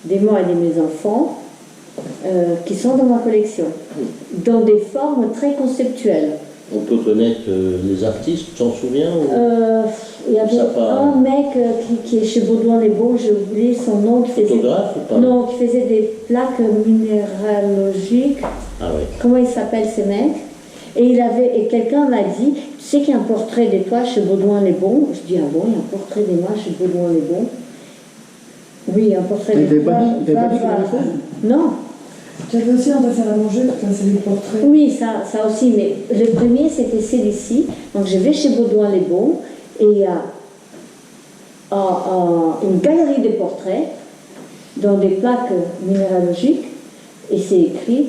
de moi et de mes enfants qui sont dans ma collection, dans des formes très conceptuelles. On peut connaître les artistes, tu t'en souviens Il y avait un mec qui est chez Baudouin-les-Beaux, j'ai oublié son nom, qui faisait, photographe ou pas? non, qui faisait des plaques minéralogiques. Ah ouais. Comment il s'appelle ces mecs? Et quelqu'un m'a dit, tu sais qu'il y a un portrait de toi chez Baudouin-les-Beaux? Je dis, ah bon, il y a un portrait de moi chez Baudouin-les-Beaux? Oui, un portrait de toi. Non. Tu avais aussi un dessin à manger, c'est des portraits. Oui, ça aussi, mais le premier c'était celui-ci. Donc je vais chez Baudouin-les-Beaux et il y a une galerie de portraits dans des plaques minéralogiques et c'est écrit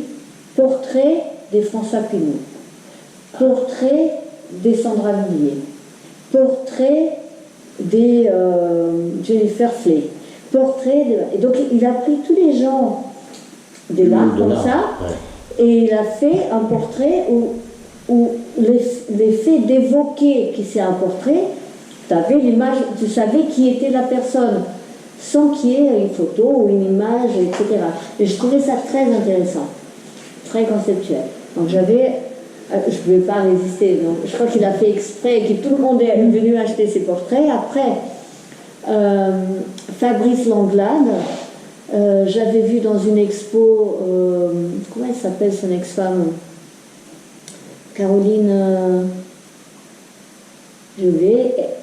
portrait de François Pinault, portrait de Sandra Villiers, portrait de Jennifer Flay, portrait de... Et donc il a pris tous les gens de l'art comme ça, ouais. Et il a fait un portrait où l'effet d'évoquer que c'est un portrait, tu avais l'image, tu savais qui était la personne, sans qu'il y ait une photo ou une image, etc. Et je trouvais ça très intéressant, très conceptuel. Donc je ne pouvais pas résister. Donc je crois qu'il a fait exprès et que tout le monde est venu acheter ses portraits. Après, Fabrice Langlade, j'avais vu dans une expo, comment elle s'appelle son ex-femme, Caroline,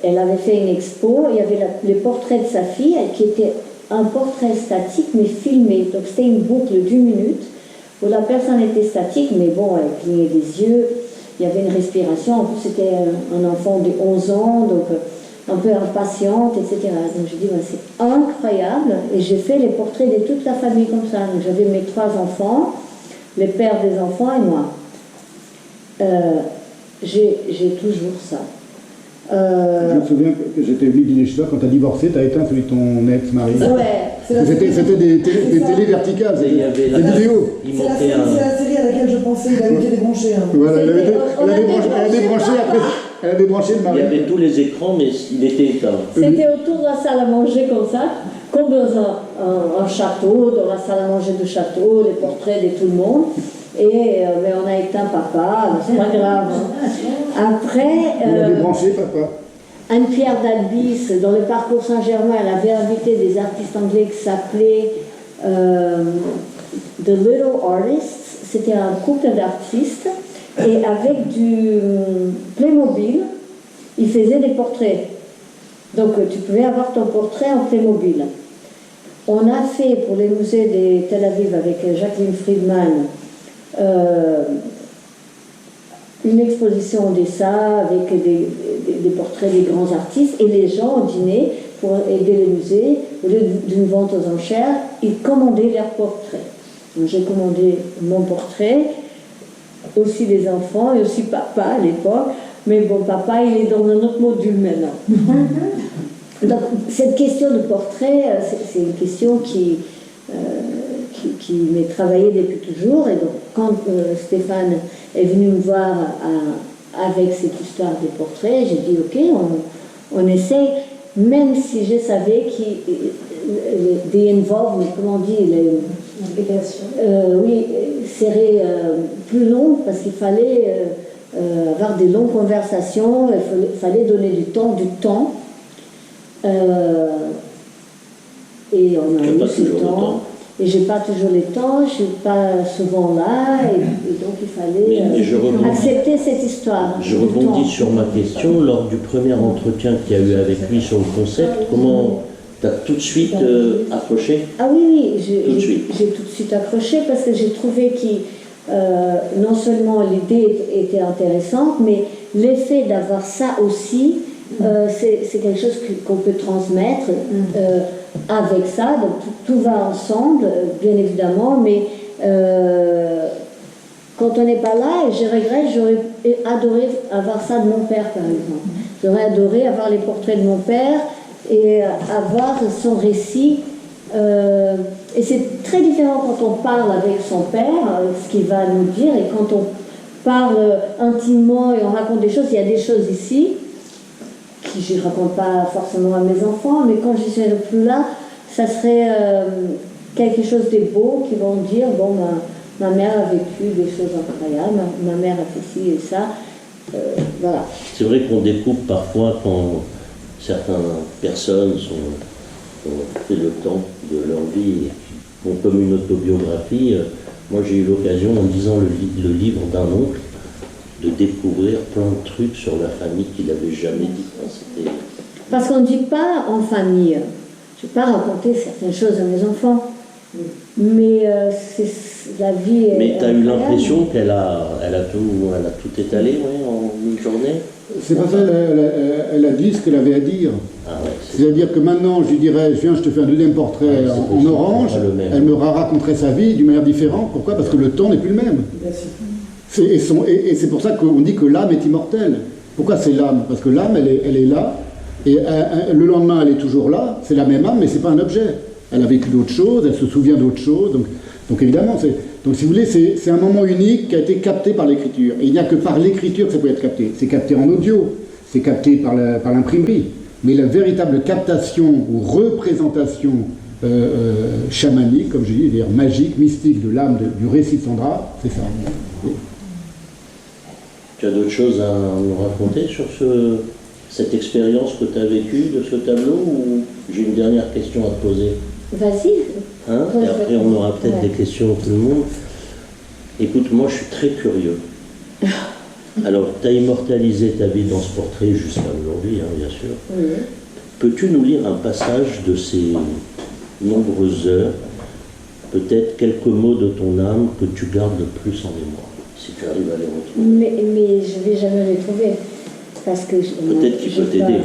elle avait fait une expo, il y avait les portraits de sa fille, qui était un portrait statique mais filmé, donc c'était une boucle d'1 minute, où la personne était statique, mais bon, elle clignait des yeux, il y avait une respiration, en plus c'était un enfant de 11 ans, donc un peu impatiente, etc. Donc je dis, ouais, c'est incroyable, et j'ai fait les portraits de toute la famille comme ça. Donc j'avais mes 3 enfants, les pères des enfants et moi. J'ai toujours ça. Je me souviens que j'étais venu dîner chez toi, quand tu as divorcé, tu as éteint celui de ton ex-mari. Ouais. C'était des télés verticales, Et il y avait des vidéos. Il C'est manquait la série à laquelle je pensais, il avait été débranché. Hein. Voilà, elle a débranché après, elle a débranché le il mari. y avait tous les écrans, mais il était éteint. C'était autour de la salle à manger comme ça, comme dans un château, dans la salle à manger du château, les portraits de tout le monde. Et mais on a éteint papa, c'est pas grave. Après, Elle a débranché papa. Anne-Pierre d'Albis, dans le parcours Saint-Germain, elle avait invité des artistes anglais qui s'appelaient The Little Artists. C'était un couple d'artistes. Et avec du Playmobil, ils faisaient des portraits. Donc tu pouvais avoir ton portrait en Playmobil. On a fait pour les musées de Tel Aviv avec Jacqueline Friedman une exposition en dessin avec des portraits des grands artistes, et les gens au dîner, pour aider les musées, au lieu d'une vente aux enchères, ils commandaient leurs portraits. Donc j'ai commandé mon portrait, aussi les enfants et aussi papa à l'époque, mais bon, papa il est dans un autre module maintenant. Donc cette question de portrait, c'est une question qui m'est travaillée depuis toujours, et donc quand Stéphane est venu me voir avec cette histoire des portraits, j'ai dit ok, on essaye, même si je savais des involvement, comment on dit, oui, serait plus long, parce qu'il fallait avoir des longues conversations, il fallait donner du temps, et on a eu ce temps. Et j'ai pas toujours le temps, je suis pas souvent là, et donc il fallait accepter cette histoire. Je rebondis sur ma question. Lors du premier entretien qu'il y a eu avec lui sur le concept, comment tu as tout de suite accroché? Ah oui, j'ai tout de suite accroché, parce que j'ai trouvé que non seulement l'idée était intéressante, mais l'effet d'avoir ça aussi, c'est quelque chose qu'on peut transmettre avec ça, donc tout va ensemble, bien évidemment, mais quand on n'est pas là, et je regrette, j'aurais adoré avoir ça de mon père, par exemple. J'aurais adoré avoir les portraits de mon père et avoir son récit. Et c'est très différent quand on parle avec son père, ce qu'il va nous dire, et quand on parle intimement et on raconte des choses, il y a des choses ici que je ne raconte pas forcément à mes enfants, mais quand je ne serai plus là, ça serait quelque chose de beau qui vont dire, bon, ma mère a vécu des choses incroyables, ma mère a fait ci et ça, voilà. C'est vrai qu'on découvre parfois quand certaines personnes ont fait le temps de leur vie et font comme une autobiographie. Moi j'ai eu l'occasion, en lisant le livre d'un oncle, de découvrir plein de trucs sur la famille qu'il n'avait jamais dit. Parce qu'on ne dit pas en famille. Je ne vais pas raconter certaines choses à mes enfants, mais la vie est... Mais tu as eu l'impression qu'elle a tout étalé en une journée? C'est pas ça, elle a dit ce qu'elle avait à dire. Ah ouais, c'est-à-dire que maintenant, je lui dirais, viens, je te fais un deuxième portrait en orange, elle me raconterait sa vie d'une manière différente. Pourquoi? Parce que le temps n'est plus le même. Et c'est pour ça qu'on dit que l'âme est immortelle. Pourquoi c'est l'âme? Parce que l'âme, elle est là, et le lendemain, elle est toujours là, c'est la même âme, mais c'est pas un objet. Elle a vécu d'autres choses, elle se souvient d'autres choses, donc évidemment, donc si vous voulez, c'est un moment unique qui a été capté par l'écriture. Et il n'y a que par l'écriture que ça peut être capté. C'est capté en audio, c'est capté par l'imprimerie, mais la véritable captation ou représentation chamanique, comme je dis, c'est-à-dire magique, mystique de l'âme du récit de Sandra, c'est ça. Tu as d'autres choses à nous raconter sur cette expérience que tu as vécue de ce tableau, ou j'ai une dernière question à te poser? Vas-y. Hein? Et après, on aura peut-être des questions pour tout le monde. Écoute, moi, je suis très curieux. Alors, tu as immortalisé ta vie dans ce portrait jusqu'à aujourd'hui, hein, bien sûr. Oui. Peux-tu nous lire un passage de ces nombreuses heures, peut-être quelques mots de ton âme que tu gardes le plus en mémoire, si tu arrives à les retrouver? Mais je ne vais jamais les trouver. Parce que Peut-être qu'il peut t'aider.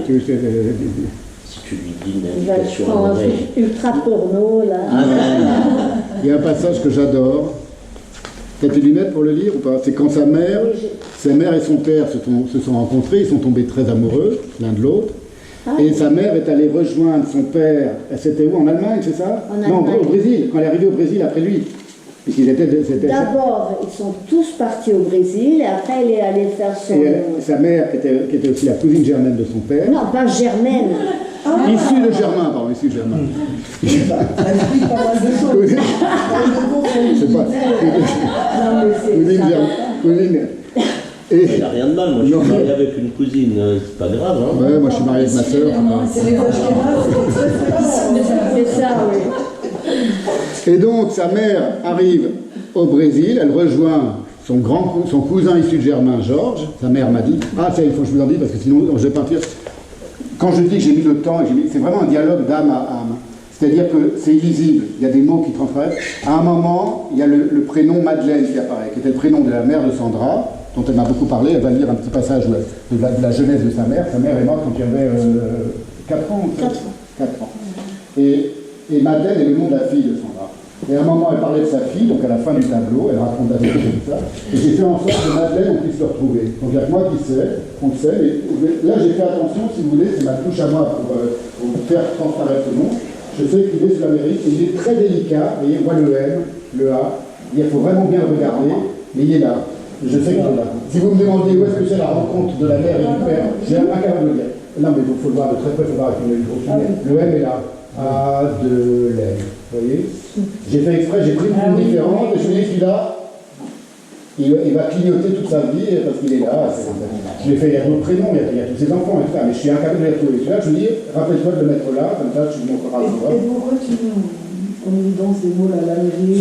Si tu lui dis une Il va indication à prendre un l'oreille. truc ultra porno, là. Il y a un passage que j'adore. T'as tes lunettes pour le lire ou pas? C'est quand sa mère et son père se sont rencontrés, ils sont tombés très amoureux l'un de l'autre. Ah, Et sa mère est allée rejoindre son père. C'était où? En Allemagne, c'est ça? En Non, Allemagne. au Brésil, quand elle est arrivée au Brésil après lui. Puisqu'ils étaient. D'abord, ils sont tous partis au Brésil, et après, elle est allée faire son... Et sa mère, qui était aussi la cousine germaine de son père. Non, pas Germaine. Issue de Germain, pardon, issue de Germain. Elle explique pas mal de choses. C'est pas. Non, mais c'est Cousine ça. germaine. Cousine. Il Et. n'y a rien de mal, moi je Non, suis marié mais- avec une cousine, c'est pas grave. Hein. Ouais, moi je suis marié avec ma sœur. C'est les C'est ça, oui. Et donc sa mère arrive au Brésil, elle rejoint son cousin issu de Germain, Georges. Sa mère m'a dit, ah ça il faut que je vous en dise parce que sinon je vais partir. Quand je dis que j'ai mis le temps, c'est vraiment un dialogue d'âme à âme. C'est-à-dire que c'est illisible, il y a des mots qui transparaissent. À un moment, il y a le prénom Madeleine qui apparaît, qui était le prénom de la mère de Sandra, dont elle m'a beaucoup parlé. Elle va lire un petit passage de la jeunesse de sa mère. Sa mère est morte quand il avait 4 ans. 4 ans. Et Madeleine est le nom de la fille de Sandra. Et à un moment, elle parlait de sa fille, donc à la fin du tableau, elle raconte la vérité de tout ça. Et j'ai fait en sorte que Madeleine, on puisse le retrouver. Donc il y a que moi qui sais, on le sait. Mais là, j'ai fait attention, si vous voulez, c'est ma touche à moi pour faire transparaître le nom. Je sais qu'il est sur l'Amérique, et il est très délicat. Vous voyez, on voit le M, le A. Il faut vraiment bien le regarder, mais il est là. Je sais qu'il est là. Si vous me demandez où est-ce que c'est la rencontre de la mère et du père, j'ai incapable de le dire. Non, mais il faut le voir de très près, il faut voir avec une œil. Le M est là. A, de l'M. Vous voyez? J'ai fait exprès, j'ai pris une différente, et je me dis celui-là, il va clignoter toute sa vie parce qu'il est là. Je l'ai fait, il y a d'autres prénoms, il y a tous ses enfants, et tout ça, mais je suis incapable de les retrouver. Celui-là, je me dis, rappelle-toi de le mettre là, comme ça tu me montreras le droit. Et pourquoi tu mets en évidence des mots là, la mairie?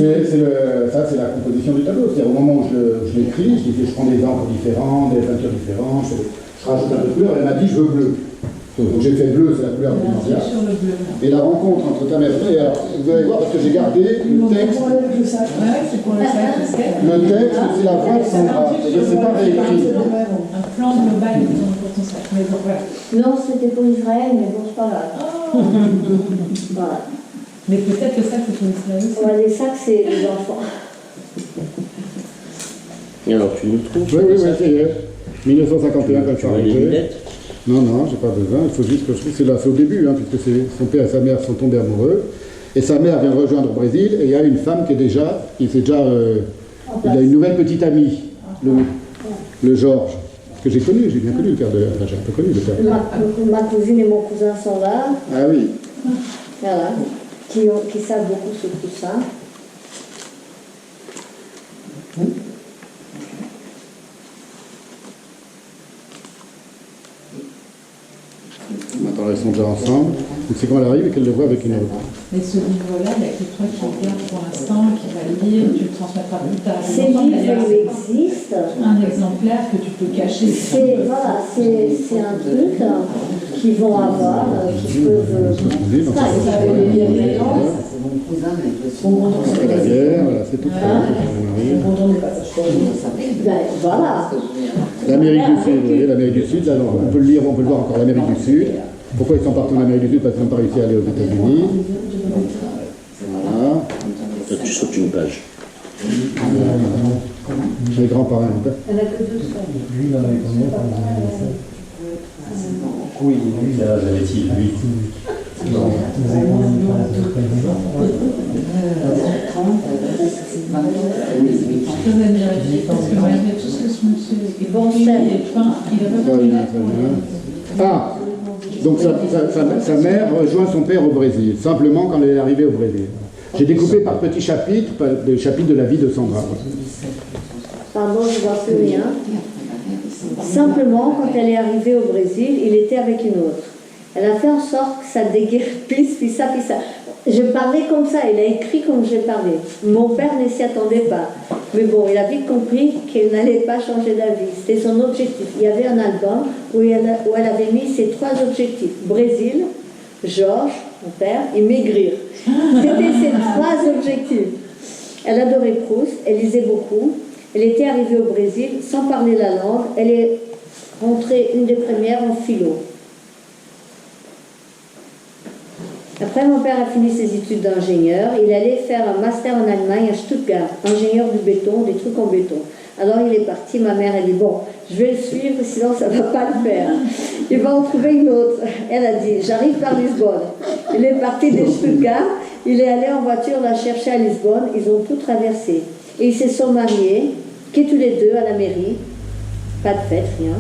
Ça, c'est la composition du tableau. C'est-à-dire, au moment où je l'écris, je prends des encres différentes, des peintures différentes, je rajoute un peu de couleur. Elle m'a dit, je veux bleu. Donc j'ai fait bleu, c'est la couleur primordiale. Sur le bleu. Et la rencontre entre ta mère et alors, vous allez voir, parce que j'ai gardé le texte. Avec le sac. Ouais, c'est pour le sac. Le texte, c'est la voix de Sandra. C'est pas réécrit. Un plan global pour ton sac. Mais bon, voilà. Non, c'était pour Israël, mais bon, c'est pas grave. Voilà. Mais peut-être que ça, c'est pour Israël aussi. Ouais, les sacs, c'est les enfants. Et alors, tu nous trouves Oui, ça y est. 1951, quand je suis Tu as les arrivé. lunettes? Non, j'ai pas besoin. Il faut juste que je trouve. C'est au début, puisque son père et sa mère sont tombés amoureux. Et sa mère vient le rejoindre au Brésil. Et il y a une femme qui est déjà. Il a une nouvelle petite amie, le Georges. Que j'ai connu, j'ai bien connu le père de. Enfin, j'ai un peu connu le père. Ma cousine et mon cousin sont là. Ah oui. Voilà. Qui savent beaucoup sur tout ça. Maintenant, elles sont déjà ensemble. Donc c'est quand elle arrive et qu'elle le voit avec une autre. Mais ce livre-là, il n'y a que toi qui le garde pour l'instant, qui va le lire, tu le transmettras plus tard. Ces livres, ils existent. Un exemplaire que tu peux cacher. C'est un truc qu'ils vont avoir, qui peuvent. Après la guerre, voilà, c'est tout ça. Ben, voilà. L'Amérique du Sud, vous voyez, l'Amérique du Sud, là, on peut le lire, on peut le voir encore, l'Amérique du Sud. Pourquoi ils sont partis en Amérique du Sud? Parce qu'ils n'ont pas réussi à aller aux États-Unis. Voilà. Toi, tu sautes une page. Les grands-parents. Elle a que 2 semaines. Lui, il en avait combien quand il avait ça? Oui, lui, Quel âge avait-il, lui? vous avez combien de temps à peu près 10 ans? Très admiratif, parce que malgré tout ce que ce monsieur Bon, écrit et peint, il a pas Très pris bien, la très bien. Ah, Donc sa mère rejoint son père au Brésil, simplement quand elle est arrivée au Brésil. J'ai découpé par petits chapitres, des chapitres de la vie de Sandra. Pardon, je ne vois plus rien. Simplement, quand elle est arrivée au Brésil, il était avec une autre. Elle a fait en sorte que ça déguerpisse, puis ça. Je parlais comme ça, il a écrit comme j'ai parlé. Mon père ne s'y attendait pas. Mais bon, il a vite compris qu'elle n'allait pas changer d'avis. C'était son objectif. Il y avait un album où elle avait mis ses 3 objectifs. Brésil, Georges, mon père, et maigrir. C'était ses 3 objectifs. Elle adorait Proust, elle lisait beaucoup. Elle était arrivée au Brésil sans parler la langue. Elle est rentrée une des premières en philo. Après, mon père a fini ses études d'ingénieur. Il allait faire un master en Allemagne à Stuttgart, ingénieur du béton, des trucs en béton. Alors il est parti, ma mère a dit, bon, je vais le suivre, sinon ça ne va pas le faire. Il va en trouver une autre. Elle a dit, j'arrive par Lisbonne. Il est parti de Stuttgart, il est allé en voiture la chercher à Lisbonne, ils ont tout traversé. Et ils se sont mariés, que tous les deux à la mairie, pas de fête, rien.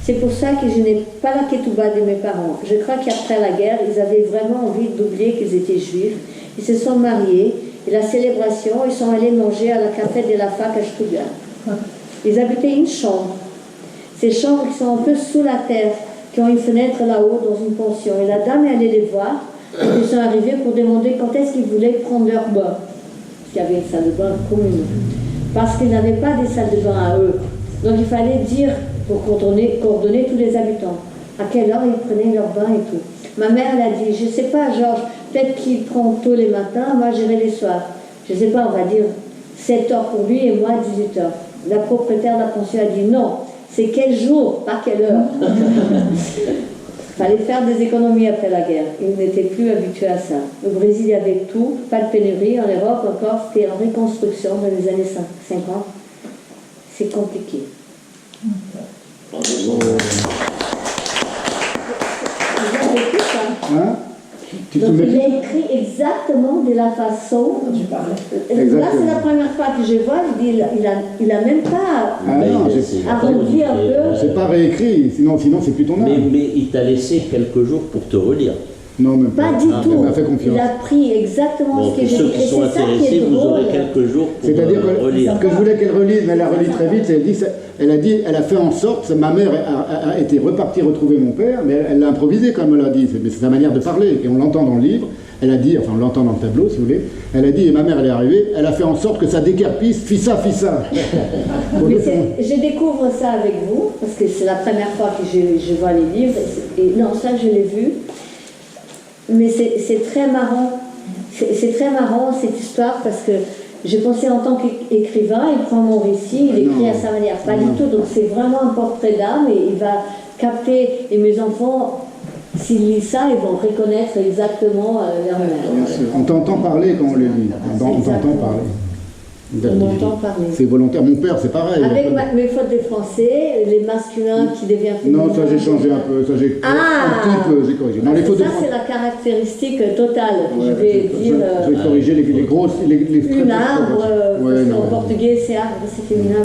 C'est pour ça que je n'ai pas la ketouba de mes parents. Je crois qu'après la guerre, ils avaient vraiment envie d'oublier qu'ils étaient juifs. Ils se sont mariés, et la célébration, ils sont allés manger à la café de la fac à Stuttgart. Ils habitaient une chambre. Ces chambres qui sont un peu sous la terre, qui ont une fenêtre là-haut dans une pension. Et la dame est allée les voir. Ils sont arrivés pour demander quand est-ce qu'ils voulaient prendre leur bain. Parce qu'il y avait une salle de bain commune. Parce qu'ils n'avaient pas des salles de bain à eux. Donc il fallait dire, pour coordonner tous les habitants, à quelle heure ils prenaient leur bain et tout. Ma mère, elle a dit, je ne sais pas, Georges, peut-être qu'il prend tôt les matins, moi j'irai les soirs. Je ne sais pas, on va dire 7 heures pour lui et moi 18 heures. La propriétaire de la pension a dit, non, c'est quel jour, pas quelle heure. Il fallait faire des économies après la guerre. Ils n'étaient plus habitués à ça. Au Brésil, il y avait tout, pas de pénurie. En Europe, encore, c'était en reconstruction dans les années 50. C'est compliqué. Vous avez écrit ça? Hein? Donc il a écrit exactement de la façon. Tu parlais. Là, c'est la première fois que je vois. Je dis, il a même pas Ah non, arrondi un peu. c'est pas réécrit, sinon c'est plus ton âme. Mais il t'a laissé quelques jours pour te relire. Non, même Pas du Ah, tout. elle m'a fait confiance. Il a pris exactement Bon, ce pour que j'ai ceux dit. qui Et sont c'est ça qui intéressés, est vous aurez drôle. quelques jours pour C'est-à-dire relire. que je voulais qu'elle relise, mais elle a relu très vite. Elle a fait en sorte, ma mère a été repartie retrouver mon père, mais elle l'a improvisé comme elle l'a dit. Mais c'est sa manière de parler, et on l'entend dans le livre. Elle a dit, enfin on l'entend dans le tableau si vous voulez, elle a dit, et ma mère elle est arrivée, elle a fait en sorte que ça décarpisse, fissa. Mais je découvre ça avec vous, parce que c'est la première fois que je vois les livres. Et non, ça je l'ai vu. Mais c'est très marrant. C'est très marrant cette histoire parce que je pensais en tant qu'écrivain, il prend mon récit, il écrit à sa manière. Pas du tout. Donc c'est vraiment un portrait d'âme et il va capter. Et mes enfants, s'ils lisent ça, ils vont reconnaître exactement leur mère. Bien sûr. On t'entend parler quand on le lit. On t'entend parler. On m'entend parler. C'est volontaire. Mon père, c'est pareil. Avec mes fautes de français, les masculins qui deviennent féminins. Non, ça j'ai changé un peu. Ça j'ai un petit peu, j'ai corrigé. Non, les fautes de Ça, français. c'est la caractéristique totale. Ouais, je vais dire. je vais corriger les grosses. Une arbre, Ouais, parce qu'en non. portugais, c'est arbre, c'est féminin.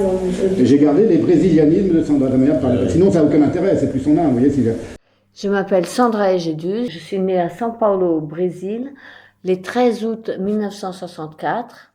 Et j'ai gardé les brésilianismes de Sandra de manière par sinon ça n'a aucun intérêt, c'est plus son âme, vous voyez. Je m'appelle Sandra Egedus, je suis née à São Paulo, au Brésil, le 13 août 1964.